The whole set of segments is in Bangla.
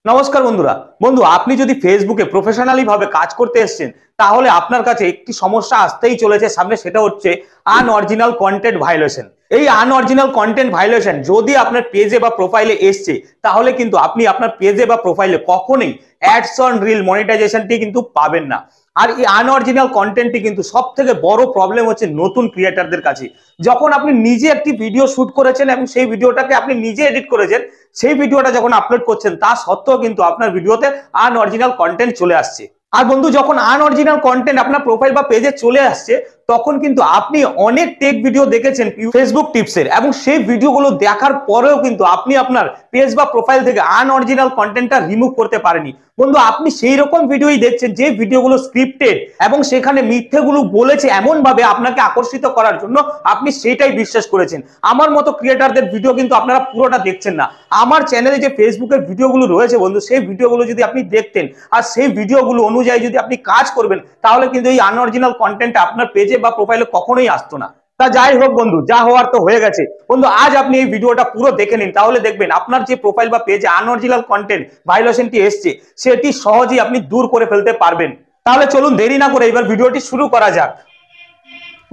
নমস্কার বন্ধুরা। আপনি যদি ফেসবুকে প্রফেশনালি ভাবে কাজ করতে এসেছেন তাহলে আপনার কাছে একটি সমস্যা আসতেই চলেছে সামনে, সেটা হচ্ছে আনঅরিজিনাল কন্টেন্ট ভায়োলেশন। এই আনঅরিজিনাল কন্টেন্ট ভায়োলেশন যদি আপনার পেজে বা প্রোফাইলে এসছে তাহলে কিন্তু আপনি আপনার পেজে বা প্রোফাইলে কখনোই অ্যাডস অন রিল মনিটাইজেশনটি কিন্তু পাবেন না। আর এই আনঅরিজিনাল কন্টেন্টটি কিন্তু সবথেকে বড় প্রবলেম হচ্ছে নতুন ক্রিয়েটরদের কাছে। যখন আপনি নিজে একটি ভিডিও শুট করেছেন এবং সেই ভিডিওটাকে আপনি নিজে এডিট করেছেন, সেই ভিডিওটা যখন আপলোড করছেন তা সত্ত্বেও কিন্তু আপনার ভিডিওতে আনঅরিজিনাল কন্টেন্ট চলে আসছে। আর বন্ধু, যখন আনঅরিজিনাল কন্টেন্ট আপনার প্রোফাইল বা পেজে চলে আসছে তখন কিন্তু আপনি অনেক টেক ভিডিও দেখেছেন ফেসবুক টিপসের, এবং সেই ভিডিওগুলো দেখার পরেও কিন্তু আপনি আপনার পেজ বা প্রোফাইল থেকে আনঅরিজিনাল কন্টেন্টটা রিমুভ করতে পারেনি। বন্ধু, আপনি সেই রকম ভিডিওই দেখছেন যে ভিডিওগুলো স্ক্রিপ্টেড এবং সেখানে মিথ্যেগুলো বলেছে এমন ভাবে আপনাকে আকর্ষিত করার জন্য আপনি সেটাই বিশ্বাস করেছেন। আমার মতো ক্রিয়েটারদের ভিডিও কিন্তু আপনারা পুরোটা দেখছেন না। আমার চ্যানেলে যে ফেসবুকের ভিডিওগুলো রয়েছে বন্ধু, সেই ভিডিওগুলো যদি আপনি দেখতেন আর সেই ভিডিওগুলো অনুযায়ী যদি আপনি কাজ করবেন তাহলে কিন্তু এই আনঅরিজিনাল কন্টেন্টটা আপনার পেজে বা প্রোফাইলে কখনোই আসতো না। তা যাই হোক বন্ধু, যা হওয়ার তো হয়ে গেছে। বন্ধু, আজ আপনি এই ভিডিওটা পুরো দেখে নিন, তাহলে দেখবেন আপনার যে প্রোফাইল বা পেজে আনঅরিজিনাল কন্টেন্ট ভায়োলেশনটি এসছে সেটি সহজেই আপনি দূর করে ফেলতে পারবেন। তাহলে চলুন দেরি না করে এবার ভিডিওটি শুরু করা যাক।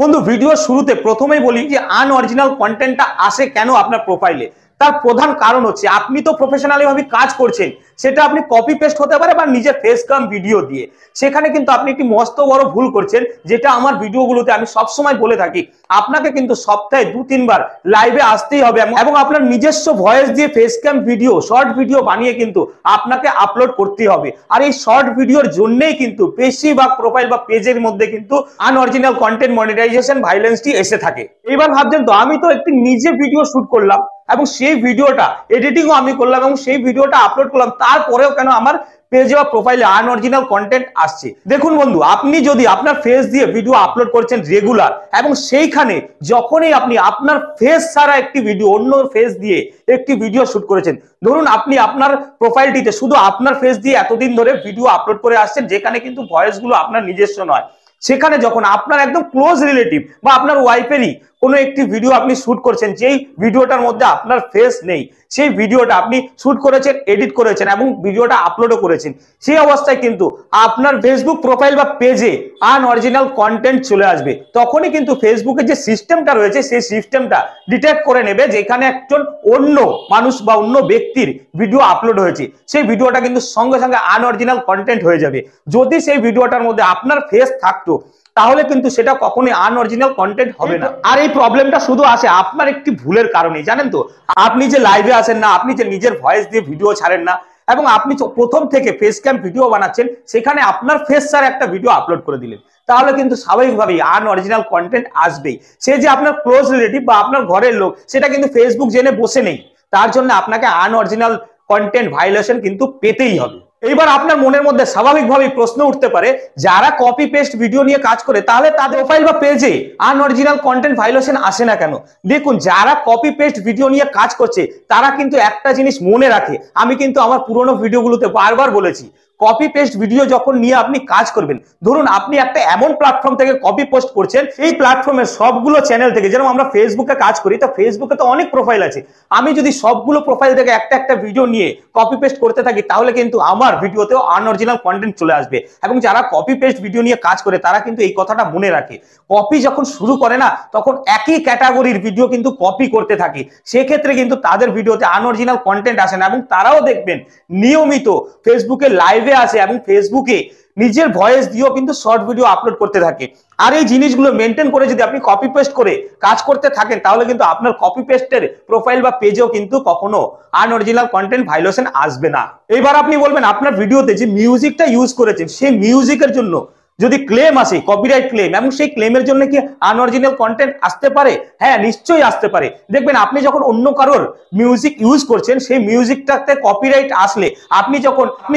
বন্ধু, ভিডিওর শুরুতে প্রথমেই বলি যে আনঅরিজিনাল কন্টেন্টটা আসে কেন আপনার প্রোফাইলে। তার প্রধান কারণ হচ্ছে আপনি তো প্রফেশনালি ভাবে কাজ করছেন, সেটা আপনি কপি পেস্ট হতে পারে বা নিজের ফেস কাম ভিডিও দিয়ে। সেখানে কিন্তু আপনি একটি মস্ত বড় ভুল করছেন, যেটা আমার ভিডিওগুলোতে আমি সবসময় বলে থাকি। আপনাকে কিন্তু সপ্তাহে 2-3 বার লাইভে আসতেই হবে এবং আপনার নিজস্ব ভয়েস দিয়ে face cam video, short video বানিয়ে কিন্তু আপনাকে আপলোড করতে হবে। আর এই শর্ট ভিডিওর জন্যই কিন্তু বেশিরভাগ প্রোফাইল বা পেজের মধ্যে কিন্তু আনঅরিজিনাল কন্টেন্ট মনিটাইজেশন ভায়োলেন্সটি এসে থাকে। এবার ভাবছেন তো আমি তো একটি নিজে ভিডিও শুট করলাম এবং সেই ভিডিওটা এডিটিংও আমি করলাম এবং সেই ভিডিওটা আপলোড করলাম, তারপরেও কেন আমার পেজে বা প্রোফাইলে আনঅরিজিনাল কন্টেন্ট আসছে? দেখুন বন্ধু, আপনি যদি আপনার ফেস দিয়ে ভিডিও আপলোড করছেন রেগুলার এবং সেইখানে যখনই আপনি আপনার ফেস ছাড়া একটি ভিডিও, অন্য ফেস দিয়ে একটি ভিডিও শুট করেছেন, ধরুন আপনি আপনার প্রোফাইলটিতে শুধু আপনার ফেস দিয়ে এতদিন ধরে ভিডিও আপলোড করে আসছেন যেখানে কিন্তু ভয়েসগুলো আপনার নিজস্ব নয়, সেখানে যখন আপনার একদম ক্লোজ রিলেটিভ বা আপনার ওয়াইফেরই কোনো একটি ভিডিও আপনি শুট করছেন, যেই ভিডিওটার মধ্যে আপনার ফেস নেই, সেই ভিডিওটা আপনি শুট করেছেন, এডিট করেছেন এবং ভিডিওটা আপলোডও করেছেন, সেই অবস্থায় কিন্তু আপনার ফেসবুক প্রোফাইল বা পেজে আনঅরিজিনাল কন্টেন্ট চলে আসবে। তখনই কিন্তু ফেসবুকের যে সিস্টেমটা রয়েছে সেই সিস্টেমটা ডিটেক্ট করে নেবে যেখানে একজন অন্য মানুষ বা অন্য ব্যক্তির ভিডিও আপলোড হয়েছে, সেই ভিডিওটা কিন্তু সঙ্গে সঙ্গে আনঅরিজিনাল কন্টেন্ট হয়ে যাবে। যদি সেই ভিডিওটার মধ্যে আপনার ফেস থাকতো তাহলে কিন্তু সেটা কখনোই আনঅরিজিনাল কন্টেন্ট হবে না। আর এই প্রবলেমটা শুধু আসে আপনার একটি ভুলের কারণে, জানেন তো? আপনি যে লাইভে আসেন না, আপনি যে নিজের ভয়েস দিয়ে ভিডিও ছাড়েন না এবং আপনি প্রথম থেকে ফেস ক্যাম ভিডিও বানাচ্ছেন, সেখানে আপনার ফেস ছাড়া একটা ভিডিও আপলোড করে দিলেন, তাহলে কিন্তু স্বাভাবিকভাবেই আনঅরিজিনাল কন্টেন্ট আসবেই। সে যে আপনার ক্লোজ রিলেটিভ বা আপনার ঘরের লোক, সেটা কিন্তু ফেসবুক জেনে বসে নেই, তার জন্য আপনাকে আনঅরিজিনাল কন্টেন্ট ভায়োলেশন কিন্তু পেতেই হবে। এইবার আপনার মনের মধ্যে স্বাভাবিকভাবেই প্রশ্ন উঠতে পারে, যারা কপি পেস্ট ভিডিও নিয়ে কাজ করে তাহলে তাদের প্রোফাইল বা পেজে আনঅরিজিনাল কন্টেন্ট ভায়োলেশন আসে না কেন? দেখুন, যারা কপি পেস্ট ভিডিও নিয়ে কাজ করছে তারা কিন্তু একটা জিনিস মনে রাখে, আমি কিন্তু আমার পুরোনো ভিডিওগুলোতে বারবার বলেছি, কপি পেস্ট ভিডিও যখন নিয়ে আপনি কাজ করবেন, ধরুন আপনি একটা এমন প্ল্যাটফর্ম থেকে কপি পোস্ট করছেন, এই প্ল্যাটফর্মের সবগুলো চ্যানেল থেকে, যেরকম আমরা ফেসবুকে কাজ করি, তো ফেসবুকে তো অনেক প্রোফাইল আছে, আমি যদি সবগুলো প্রোফাইল থেকে একটা একটা ভিডিও নিয়ে কপি পেস্ট করতে থাকি তাহলে কিন্তু আমার ভিডিওতেও আনঅরিজিনাল কন্টেন্ট চলে আসবে। এবং যারা কপি পেস্ট ভিডিও নিয়ে কাজ করে তারা কিন্তু এই কথাটা মনে রাখে, কপি যখন শুরু করে না তখন একই ক্যাটাগরির ভিডিও কিন্তু কপি করতে থাকে, সেক্ষেত্রে কিন্তু তাদের ভিডিওতে আনঅরিজিনাল কন্টেন্ট আসে না। এবং তারাও দেখবেন নিয়মিত ফেসবুকে লাইভে আসে এবং ফেসবুকে নিজের ভয়েস দিয়েও কিন্তু শর্ট ভিডিও আপলোড করতে থাকে। আর এই জিনিসগুলো মেনটেন করে যদি আপনি কপি পেস্ট করে কাজ করতে থাকেন তাহলে কিন্তু আপনার কপি পেস্টের প্রোফাইল বা পেজেও কিন্তু কখনো আনঅরিজিনাল কন্টেন্ট ভায়োলেশন আসবে না। এবার আপনি বলবেন, আপনার ভিডিওতে যে মিউজিকটা ইউজ করেছেন সেই মিউজিকের জন্য যদি ক্লেম আসে, কপিরাইট ক্লেম, এবং সেই ক্লেমের জন্য কি আনঅরিজিনাল কন্টেন্ট আসতে পারে? হ্যাঁ, নিশ্চয়ই আসতে পারে। দেখবেন আপনি যখন অন্য কারোর মিউজিক ইউজ করছেন, সেই মিউজিকটাতে কপিরাইট আসলে আপনি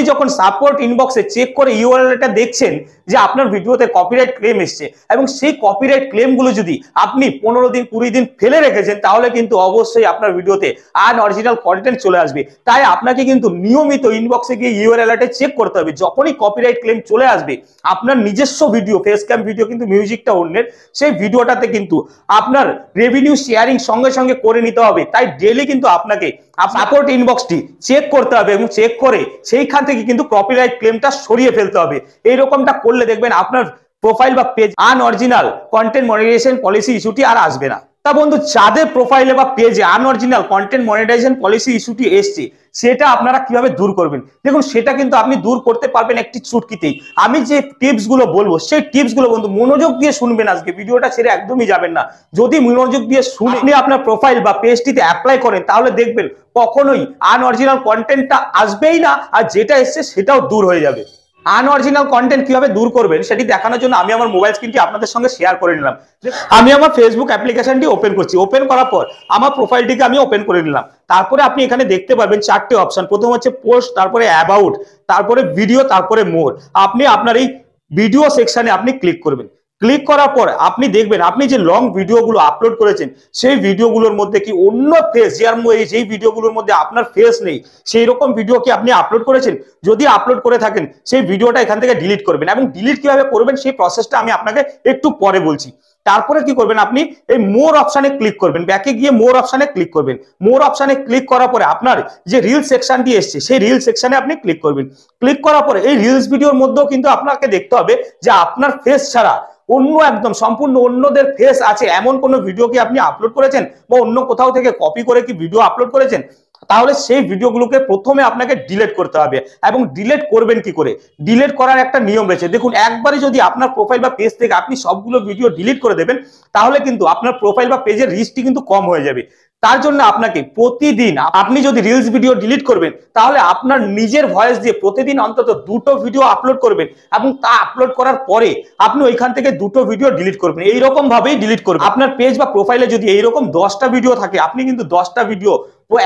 যখন সাপোর্ট ইনবক্সে চেক করে ইউআরএলটা দেখছেন যে আপনার ভিডিওতে কপিরাইট ক্লেম এসছে এবং সেই কপিরাইট ক্লেমগুলো যদি আপনি 15 দিন 20 দিন ফেলে রেখেছেন তাহলে কিন্তু অবশ্যই আপনার ভিডিওতে আনঅরিজিনাল কন্টেন্ট চলে আসবে। তাই আপনাকে কিন্তু নিয়মিত ইনবক্সে গিয়ে ইউআরএলটা চেক করতে হবে। যখনই কপিরাইট ক্লেম চলে আসবে, আপনার নিজস্ব ভিডিও, ফেস ক্যাম ভিডিও কিন্তু মিউজিকটা অন্যের, সেই ভিডিওটাতে কিন্তু আপনার রেভিনিউ শেয়ারিং সঙ্গে সঙ্গে করে নিতে হবে। তাই ডেইলি কিন্তু আপনাকে সাপোর্ট ইনবক্সটি চেক করতে হবে এবং চেক করে সেইখান থেকে কিন্তু কপিরাইট ক্লেমটা সরিয়ে ফেলতে হবে। এইরকমটা করলে দেখবেন আপনার প্রোফাইল বা page unoriginal content monetization policy ইস্যুটি আর আসবে না। তা বন্ধু, যাদের প্রোফাইলে বা পেজে আনঅরিজিনাল কন্টেন্ট মনিটাইজেশন পলিসি ইস্যুটি এসছে, সেটা আপনারা কিভাবে দূর করবেন? দেখুন, সেটা কিন্তু আপনি দূর করতে পারবেন একটি চুটকিতেই। আমি যে টিপস গুলো বলবো সেই টিপস গুলো বন্ধু মনোযোগ দিয়ে শুনবেন। আজকে ভিডিওটা ছেড়ে একদমই যাবেন না। যদি মনোযোগ দিয়ে শুনে আপনি আপনার প্রোফাইল বা পেজটিতে অ্যাপ্লাই করেন, তাহলে দেখবেন কখনোই আনঅরিজিনাল কন্টেন্টটা আসবেই না, আর যেটা এসছে সেটাও দূর হয়ে যাবে। আনঅরিজিনাল কন্টেন্ট কিভাবে দূর করবেন সেটি দেখানোর জন্য আমি আমার মোবাইল স্ক্রিনটি আপনাদের সঙ্গে শেয়ার করে নিলাম। আমি আমার ফেসবুক অ্যাপ্লিকেশনটি ওপেন করছি। ওপেন করার পর আমার প্রোফাইলটিকে আমি ওপেন করে নিলাম। তারপরে আপনি এখানে দেখতে পারবেন চারটে অপশন। প্রথম হচ্ছে পোস্ট, তারপরে অ্যাবাউট, তারপরে ভিডিও, তারপরে মোর। আপনি আপনার এই ভিডিও সেকশনে আপনি ক্লিক করবেন। ক্লিক করার পর আপনি দেখবেন আপনি যে লং ভিডিওগুলো আপলোড করেছেন সেই ভিডিওগুলোর মধ্যে কি অন্য ফেস, যেই ভিডিওগুলোর মধ্যে আপনার ফেস নেই সেই রকম ভিডিও কি আপনি আপলোড করেছেন? যদি আপলোড করে থাকেন সেই ভিডিওটা এখান থেকে ডিলিট করবেন। এবং ডিলিট কিভাবে করবেন সেই প্রসেসটা আমি আপনাকে একটু পরে বলছি। তারপরে কি করবেন, আপনি এই মোর অপশনে ক্লিক করবেন। ব্যাকে গিয়ে মোর অপশনে ক্লিক করবেন। মোর অপশনে ক্লিক করার পরে আপনার যে রিল সেকশনটি এসছে সেই রিল সেকশনে আপনি ক্লিক করবেন। ক্লিক করার পরে এই রিলস ভিডিওর মধ্যেও কিন্তু আপনাকে দেখতে হবে যে আপনার ফেস ছাড়া অন্য একদম সম্পূর্ণ অন্যদের ফেস আছে এমন কোন ভিডিও কি আপনি আপলোড করেছেন, বা অন্য কোথাও থেকে কপি করে কি ভিডিও আপলোড করেছেন? তাহলে সেই ভিডিওগুলোকে প্রথমে আপনাকে ডিলিট করতে হবে। এবং ডিলিট করবেন কি করে? ডিলিট করার একটা নিয়ম রয়েছে। দেখুন, একবারে যদি আপনার প্রোফাইল বা পেজ থেকে আপনি সবগুলো ভিডিও ডিলিট করে দেবেন, তাহলে কিন্তু আপনার প্রোফাইল বা পেজের রিচটি কিন্তু কম হয়ে যাবে। তার জন্য আপনাকে প্রতিদিন আপনি যদি রিলস ভিডিও ডিলিট করবেন, তাহলে আপনার নিজের ভয়েস দিয়ে প্রতিদিন অন্তত 2টো ভিডিও আপলোড করবেন। এবং তা আপলোড করার পরে আপনি ওইখান থেকে 2টো ভিডিও ডিলিট করবেন। এইরকম ভাবেই ডিলিট করবেন। আপনার পেজ বা প্রোফাইলে যদি এইরকম 10টা ভিডিও থাকে, আপনি কিন্তু 10টা ভিডিও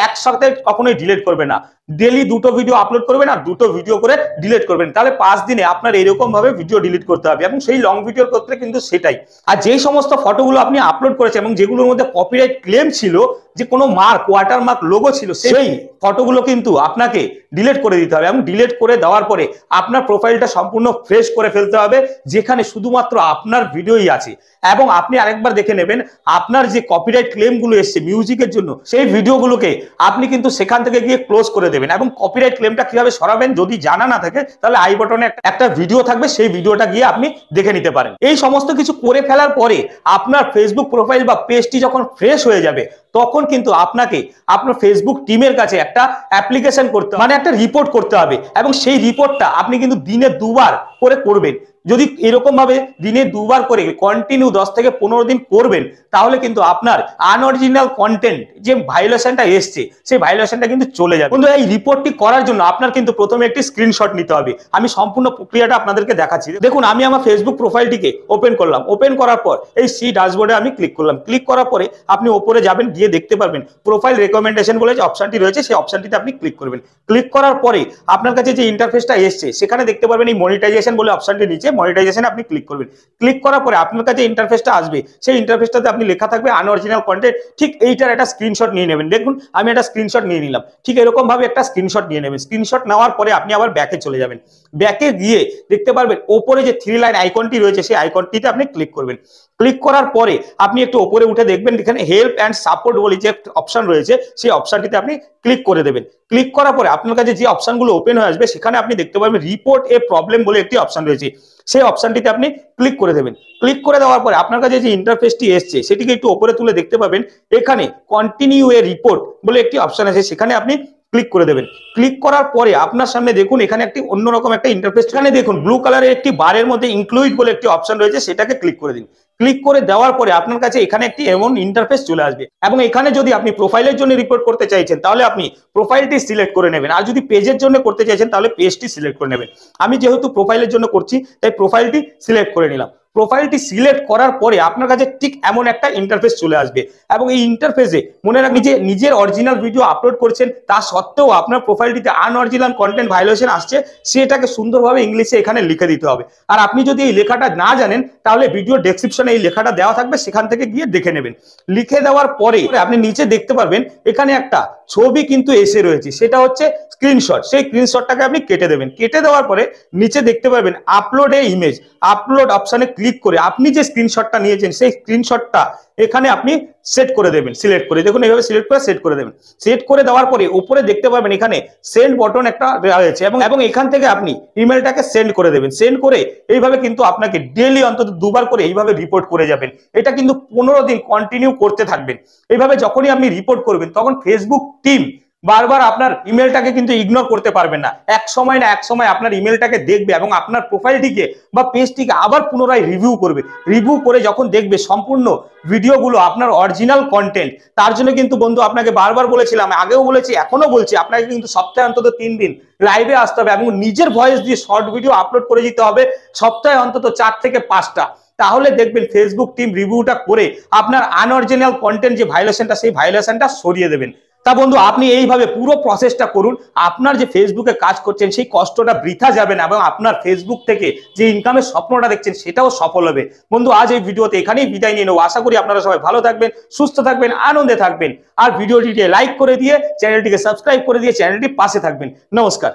একসাথে কখনোই ডিলিট করবেন না। ডেলি 2টো ভিডিও আপলোড করবেন আর 2টো ভিডিও করে ডিলিট করবেন। তাহলে 5 দিনে আপনার এরকম ভাবে ভিডিও ডিলিট করতে হবে। এবং সেই লং ভিডিওর ক্ষেত্রে কিন্তু সেটাই। আর যেই সমস্ত ফটোগুলো আপনি আপলোড করেছেন এবং যেগুলোর মধ্যে কপিরাইট ক্লেম ছিল, যে কোনো মার্ক, ওয়াটারমার্ক, লোগো ছিল, সেই ফটোগুলো কিন্তু আপনাকে ডিলিট করে দিতে হবে। এবং ডিলিট করে দেওয়ার পরে আপনার প্রোফাইলটা সম্পূর্ণ ফ্রেশ করে ফেলতে হবে, যেখানে শুধুমাত্র আপনার ভিডিওই আছে। এবং আপনি আরেকবার দেখে নেবেন আপনার যে কপিরাইট ক্লেমগুলো এসছে মিউজিকের জন্য, সেই ভিডিওগুলোকে আপনি কিন্তু সেখান থেকে গিয়ে ক্লোজ করে দেবেন। এবং কপিরাইট ক্লেমটা কিভাবে সরাবেন যদি জানা না থাকে, তাহলে আই বাটনে একটা ভিডিও থাকবে, সেই ভিডিওটা গিয়ে আপনি দেখে নিতে পারেন। এই সমস্ত কিছু করে ফেলার পরে আপনার ফেসবুক প্রোফাইল বা পেজটি যখন ফ্রেশ হয়ে যাবে, তখন কিন্তু আপনাকে আপনার ফেসবুক টিমের কাছে একটা অ্যাপ্লিকেশন করতে হবে, মানে একটা রিপোর্ট করতে হবে। এবং সেই রিপোর্টটা আপনি কিন্তু দিনে 2বার করে করবেন। যদি এরকম ভাবে দিনে 2বার করে কন্টিনিউ 10 থেকে 15 দিন করবেন, তাহলে কিন্তু আপনার আনঅরিজিনাল কন্টেন্ট যে ভায়োলেশনটা এসছে সেই ভায়োলেশনটা কিন্তু চলে যাবে। কিন্তু এই রিপোর্টটি করার জন্য আপনার কিন্তু প্রথমে একটি স্ক্রিনশট নিতে হবে। আমি সম্পূর্ণ প্রক্রিয়াটা আপনাদেরকে দেখাচ্ছি। দেখুন, আমি আমার ফেসবুক প্রোফাইলটিকে ওপেন করলাম। ওপেন করার পর এই সি ড্যাশবোর্ডে আমি ক্লিক করলাম। ক্লিক করার পরে আপনি উপরে যাবেন, গিয়ে দেখতে পারবেন প্রোফাইল রেকমেন্ডেশন বলে যে অপশনটি রয়েছে, সেই অপশনটিতে আপনি ক্লিক করবেন। ক্লিক করার পরে আপনার কাছে যে ইন্টারফেসটা এসছে, সেখানে দেখতে পারবেন এই মনিটাইজেশন বলে অপশনটি নিচে, মনিটাইজেশনে আপনি ক্লিক করবেন। ক্লিক করার পরে আপনার কাছে ইন্টারফেসটা আসবে। সেই ইন্টারফেসটাতে আপনি লেখা থাকবে আনঅরিজিনাল কন্টেন্ট। ঠিক এইটার একটা স্ক্রিনশট নিয়ে নেবেন। দেখুন, আমি একটা স্ক্রিনশট নিয়ে নিলাম। ঠিক এরকম ভাবে একটা স্ক্রিনশট নিয়ে নেবেন। স্ক্রিনশট নেওয়ার পরে আপনি আবার ব্যাকে চলে যাবেন। ব্যাকে গিয়ে দেখতে পারবেন ওপরে যে 3 লাইন আইকনটি রয়েছে, সেই আইকনটিতে আপনি ক্লিক করবেন। ক্লিক করার পরে আপনি একটু উপরে উঠে দেখবেন এখানে হেল্প অ্যান্ড সাপোর্ট বলে যে অপশন রয়েছে, সেই অপশনটিতে আপনি ক্লিক করে দেবেন। ক্লিক করার পরে আপনার কাছে যে অপশনগুলো ওপেন হয়ে আসবে, সেখানে আপনি দেখতে পারবেন রিপোর্ট এ প্রবলেম বলে একটি অপশন রয়েছে, সেই অপশনটিতে আপনি ক্লিক করে দেবেন। ক্লিক করে দেওয়ার পরে আপনার কাছে যে ইন্টারফেসটি এসছে, সেটিকে একটু উপরে তুলে দেখতে পাবেন এখানে কন্টিনিউ এ রিপোর্ট বলে একটি অপশন আছে, সেখানে আপনি ক্লিক করে দেবেন। ক্লিক করার পরে আপনার সামনে দেখুন এখানে একটি অন্যরকম একটা ইন্টারফেস। এখানে দেখুন ব্লু কালারের একটি বারের মধ্যে ইনক্লুড বলে একটি অপশন রয়েছে, সেটাকে ক্লিক করে দিন। ক্লিক করে দেওয়ার পরে আপনার কাছে এখানে একটি এমন ইন্টারফেস চলে আসবে। এবং এখানে যদি আপনি প্রোফাইলের জন্য রিপোর্ট করতে চাইছেন, তাহলে আপনি প্রোফাইলটি সিলেক্ট করে নেবেন। আর যদি পেজের জন্য করতে চাইছেন, তাহলে পেজটি সিলেক্ট করে নেবেন। আমি যেহেতু প্রোফাইলের জন্য করছি, তাই প্রোফাইলটি সিলেক্ট করে নিলাম। প্রোফাইলটি সিলেক্ট করার পরে আপনার কাছে ঠিক এমন একটা ইন্টারফেস চলে আসবে। এবং এই ইন্টারফেসে মনে রাখবেন যে নিজের অরিজিনাল ভিডিও আপলোড করছেন, তা সত্ত্বেও আপনার প্রোফাইলটিতে আনঅরিজিনাল কন্টেন্ট ভায়োলেশন আসছে, সেটাকে সুন্দরভাবে ইংলিশে এখানে লিখে দিতে হবে। আর আপনি যদি এই লেখাটা না জানেন, তাহলে ভিডিও ডেসক্রিপশনে এই লেখাটা দেওয়া থাকবে, সেখান থেকে গিয়ে দেখে নেবেন। লিখে দেওয়ার পরে আপনি নিচে দেখতে পারবেন এখানে একটা ছবি কিন্তু এসে রয়েছে, সেটা হচ্ছে স্ক্রিনশট, সেই স্ক্রিনশটটাকে আপনি কেটে দেবেন। কেটে দেওয়ার পরে নিচে দেখতে পাবেন আপলোড এ ইমেজ, আপলোড অপশনে ক্লিক করে আপনি যে স্ক্রিনশটটা নিয়েছেন সেই স্ক্রিনশটটা এখানে আপনি সেট করে দেবেন। সিলেক্ট করে দেখুন, এইভাবে সিলেক্ট করে সেট করে দেবেন। সেট করে দেওয়ার পরে উপরে দেখতে পাবেন এখানে সেন্ড বাটন একটা রয়েছে এবং এখান থেকে আপনি ইমেলটাকে সেন্ড করে দেবেন। সেন্ড করে এইভাবে কিন্তু আপনাকে ডেইলি অন্তত 2 বার করে এইভাবে রিপোর্ট করে যাবেন। এটা কিন্তু 15 দিন কন্টিনিউ করতে থাকবেন। এইভাবে যখনই আপনি রিপোর্ট করবেন তখন ফেসবুক টিম বারবার আপনার ইমেলটাকে কিন্তু ইগনোর করতে পারবেন না। এক সময় না এক সময় আপনার ইমেলটাকে দেখবে এবং আপনার প্রোফাইলটিকে বা পেজটিকে আবার পুনরায় রিভিউ করবে। রিভিউ করে যখন দেখবে সম্পূর্ণ ভিডিওগুলো আপনার অরিজিনাল কন্টেন্ট, তার জন্য কিন্তু বন্ধু আপনাকে বারবার বলেছিলাম, আগেও বলেছি এখনো বলছি, আপনাকে কিন্তু সপ্তাহে অন্তত 3 দিন লাইভে আসতে হবে এবং নিজের ভয়েস দিয়ে শর্ট ভিডিও আপলোড করে দিতে হবে সপ্তাহে অন্তত 4 থেকে 5টা। তাহলে দেখবেন ফেসবুক টিম রিভিউটা করে আপনার আনঅরিজিনাল কন্টেন্ট যে ভায়োলেশনটা সেই ভায়োলেশনটা সরিয়ে দেবেন। তা বন্ধু আপনি এইভাবে পুরো প্রসেসটা করুন, আপনার যে ফেসবুকে কাজ করছেন সেই কষ্টটা বৃথা যাবে না এবং আপনার ফেসবুক থেকে যে ইনকামের স্বপ্নটা দেখছেন সেটাও সফল হবে। বন্ধু আজ এই ভিডিওতে এখানেই বিদায় নিয়ে নেব। আশা করি আপনারা সবাই ভালো থাকবেন, সুস্থ থাকবেন, আনন্দে থাকবেন। আর ভিডিওটিকে লাইক করে দিয়ে চ্যানেলটিকে সাবস্ক্রাইব করে দিয়ে চ্যানেলটির পাশে থাকবেন। নমস্কার।